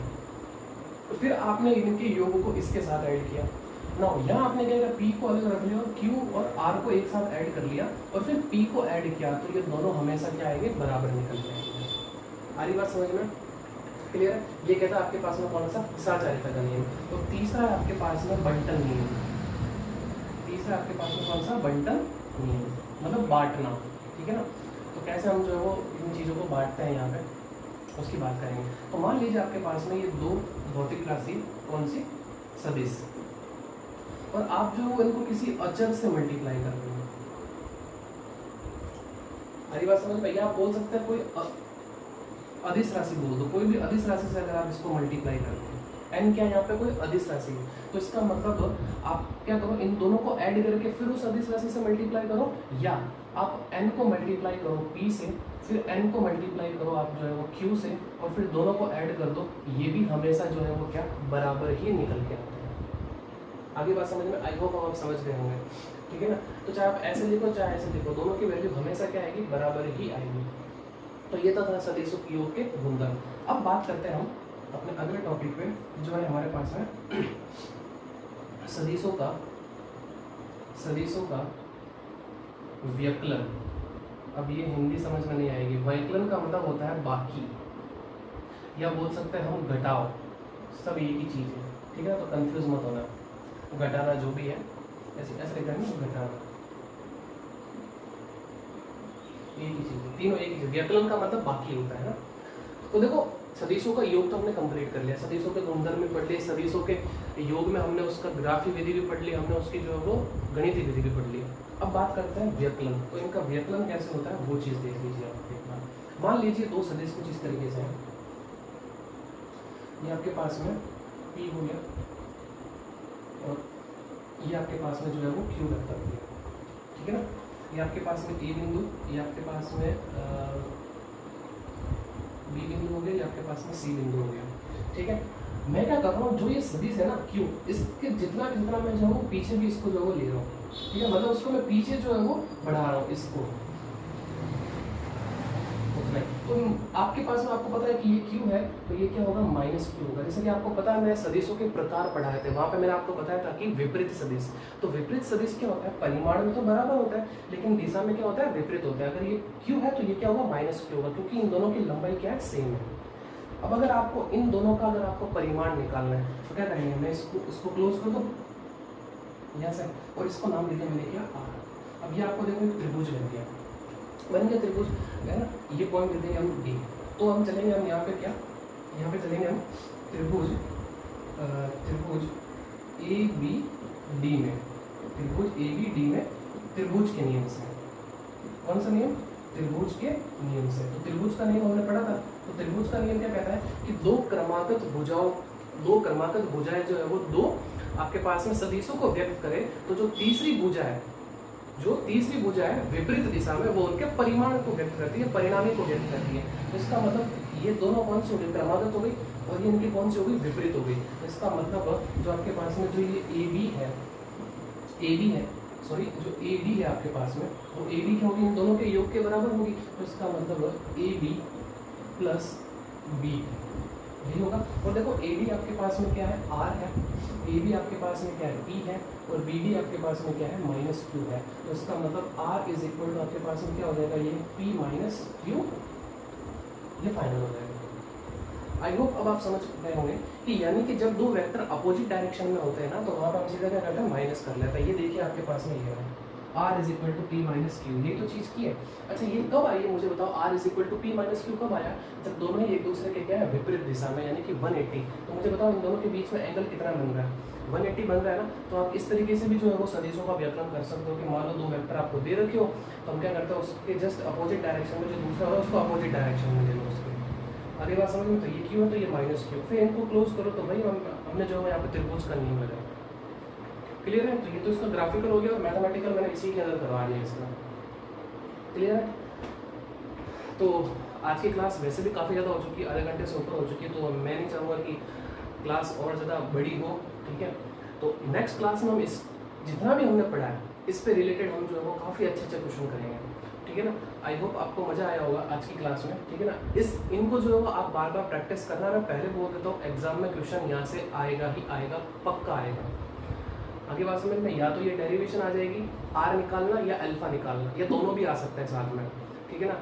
तो फिर आपने इनके योग को इसके साथ ऐड किया ना, यहाँ आपने क्या किया? p को अलग रख लिया और q और r को एक साथ ऐड कर लिया और फिर p को ऐड किया, तो ये दोनों हमेशा क्या आएंगे? बराबर निकल जाएंगे। आ रही बात समझ में? क्लियर है? ये कहता है आपके पास में कौन सा? साचार्यता का नियम। तो तीसरा है आपके पास में बंटन नियम। तीसरा आपके पास में कौन सा? बंटन नियम, मतलब बांटना, ठीक है ना। तो कैसे हम जो है वो इन चीज़ों को बांटते हैं यहाँ पे, उसकी बात करेंगे। तो मान लीजिए आपके पास में ये दो भौतिक राशि, कौन सी? सदिश, और आप जो है इनको किसी अचर से मल्टीप्लाई कर रहे हो। हरी बात समझ भैया? आप बोल सकते हैं कोई अदिश राशि बोल दो, कोई भी अदिश राशि से अगर आप इसको मल्टीप्लाई करते हैं, n क्या यहाँ पे कोई अदिश राशि है, तो इसका मतलब आप क्या करो? इन दोनों को ऐड करके फिर उस अदिश राशि से मल्टीप्लाई करो, या आप n को मल्टीप्लाई करो p से, फिर n को मल्टीप्लाई करो आप जो है वो q से, और फिर दोनों को ऐड कर दो। ये भी हमेशा जो है वो क्या? बराबर ही निकल के आते हैं। आगे बात समझ में? आई होप आप समझ गए होंगे, ठीक है ना। तो चाहे आप ऐसे लिखो चाहे ऐसे लिखो, दोनों की वैल्यू हमेशा क्या आएगी? बराबर ही आएगी। तो ये था सदिशों की योग के गुणधर्म। अब बात करते हैं हम अपने अगले टॉपिक पे, जो है हमारे पास है सदिशों का व्यकलन। अब ये हिंदी समझ में नहीं आएगी। व्यकलन का मतलब होता है बाकी, या बोल सकते हैं हम घटाओ, सब एक ही चीज़ है, ठीक है। तो कंफ्यूज मत होना, घटाना जो भी है ऐसे ऐसे लिखा है, घटाना एक ही चीज़ है, तीनों एक ही चीज़। व्यकलन का मतलब बाकी होता है ना। तो देखो सदिशों का योग तो हमने कंप्लीट कर लिया, सदिशों के गुणधर्म में पढ़ लिए, सदिशों के योग में हमने उसका ग्राफी विधि भी पढ़ ली, हमने उसकी जो है वो गणितीय विधि भी पढ़ ली। अब बात करते हैं व्यकलन। तो इनका व्यकलन कैसे होता है वो चीज़ देख लीजिए आप एक बार। मान लीजिए दो सदिश कुछ इस तरीके से हैं, ये आपके पास में p हो गया और ये आपके पास में जो है वो q रखता है, ठीक है ना। ये आपके पास में a बिंदु, ये आपके पास में b बिंदु हो गया, ये आपके पास में c बिंदु हो गया, ठीक है। मैं क्या कर रहा हूँ, जो ये सदिश है ना q, इसके जितना मैं जो हूँ पीछे भी इसको जो है वो ले रहा हूँ, ठीक है। मतलब उसको मैं पीछे जो है वो बढ़ा रहा हूँ इसको, तो आपके पास में आपको पता है कि ये q है, तो ये क्या होगा? माइनस q होगा। जैसे कि आपको पता है, मैंने सदिशों के प्रकार पढ़ाए थे, वहाँ पे मैंने आपको बताया था कि विपरीत सदिश। तो विपरीत सदिश क्या होता है? परिमाण में तो बराबर होता है, लेकिन दिशा में क्या होता है? विपरीत होता है। अगर ये q है तो ये क्या होगा? माइनस q होगा, क्योंकि इन दोनों की लंबाई क्या है? सेम है। अब अगर आपको इन दोनों का अगर आपको परिमाण निकालना है तो क्या करेंगे? मैं इसको क्लोज कर दूँ यहाँ से, और इसको नाम दे दिया मैंने क्या? r। अब ये आपको देखो एक त्रिभुज बन गया, बन गया त्रिभुज है ना। ये पॉइंट दे देंगे हम D, तो हम चलेंगे हम यहाँ पे क्या? यहाँ पे चलेंगे हम त्रिभुज ए बी डी में, त्रिभुज ए बी डी में त्रिभुज के नियम से। कौन सा नियम? त्रिभुज के नियम से। तो त्रिभुज का नियम हमने पढ़ा था। तो त्रिभुज का नियम क्या कहता है कि दो क्रमागत भुजाएं जो है वो दो आपके पास में सदिशों को व्यक्त करे, तो जो तीसरी भुजा है विपरीत दिशा में, वो उनके परिमाण को व्यक्त करती है, परिणामी को व्यक्त करती है। तो इसका मतलब ये दोनों कौन सी हो गई? क्रमागत हो गई, और ये इनकी कौन सी हो गई? विपरीत हो गई। तो इसका मतलब जो आपके पास में जो ये ए बी है, जो ए डी है आपके पास में, वो ए डी क्या होगी? इन दोनों के योग के बराबर होगी। तो इसका मतलब ए बी प्लस बी यही होगा। और देखो ए डी आपके पास में क्या है? आर है, ए बी आपके पास में क्या है? पी है, और बी डी आपके पास में क्या है? माइनस क्यू है। तो इसका मतलब आर इज इक्वल टू आपके पास में क्या हो जाएगा? ये पी माइनस क्यू, ये फाइनल हो जाएगा। आई होप अब आप समझ गए होंगे कि यानी कि जब दो वेक्टर अपोजिट डायरेक्शन में होते हैं ना, तो वहाँ पर हम सीधा क्या करते हैं? माइनस कर लेते हैं। ये देखिए आपके पास में ये है r is equal to P minus Q, ये तो चीज़ की है। अच्छा ये कब आई है मुझे बताओ? r is equal to P minus Q कब आया? जब दोनों ही एक दूसरे के क्या है? विपरीत दिशा में, यानी कि 180। तो मुझे बताओ इन दोनों के बीच में एंगल कितना बन रहा है? 180 बन रहा है ना। तो आप इस तरीके से भी जो है वो सदिशों का व्याकरण कर सकते हो कि मान लो दो वेक्टर आपको दे रखे हो, तो हम क्या करते हैं? उसके जस्ट अपोजिट डायरेक्शन में जो दूसरा हो उसको अपोजिट डायरेक्शन में ले लो उसके। आगे बात समझ में? तो ये क्यू है, तो ये माइनस क्यू, फिर इनको क्लोज करो, तो भाई हमने जो है यहाँ पे त्रिभुज का नियम लगाया। क्लियर है? तो ये तो इसका ग्राफिकल हो गया, और मैथमेटिकल मैंने इसी के अंदर करवा दिया इसका। क्लियर है? तो आज की क्लास वैसे भी काफ़ी ज़्यादा हो चुकी है, आधे घंटे से ऊपर हो चुकी है, तो मैं नहीं चाहूँगा कि क्लास और ज़्यादा बड़ी हो। ठीक है, तो नेक्स्ट क्लास में हम इस जितना भी हमने पढ़ा है इस पे रिलेटेड हम जो है वो काफ़ी अच्छे अच्छे क्वेश्चन करेंगे। ठीक है ना? आई होप आपको मज़ा आया होगा आज की क्लास में। ठीक है ना? इनको जो है वो आप बार बार प्रैक्टिस करना। मैं पहले बोल देता हूँ, एग्जाम में क्वेश्चन यहाँ से आएगा ही आएगा, पक्का आएगा। आगे बात समझ में? या तो ये डेरिवेशन आ जाएगी, आर निकालना या अल्फा निकालना, या दोनों भी आ सकते हैं साथ में। ठीक है ना?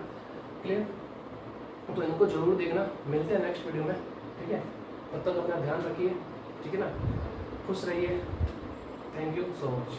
क्लियर? तो इनको जरूर देखना। मिलते हैं नेक्स्ट वीडियो में। ठीक है, तब तक अपना ध्यान रखिए। ठीक है ना? खुश रहिए। Thank you so much.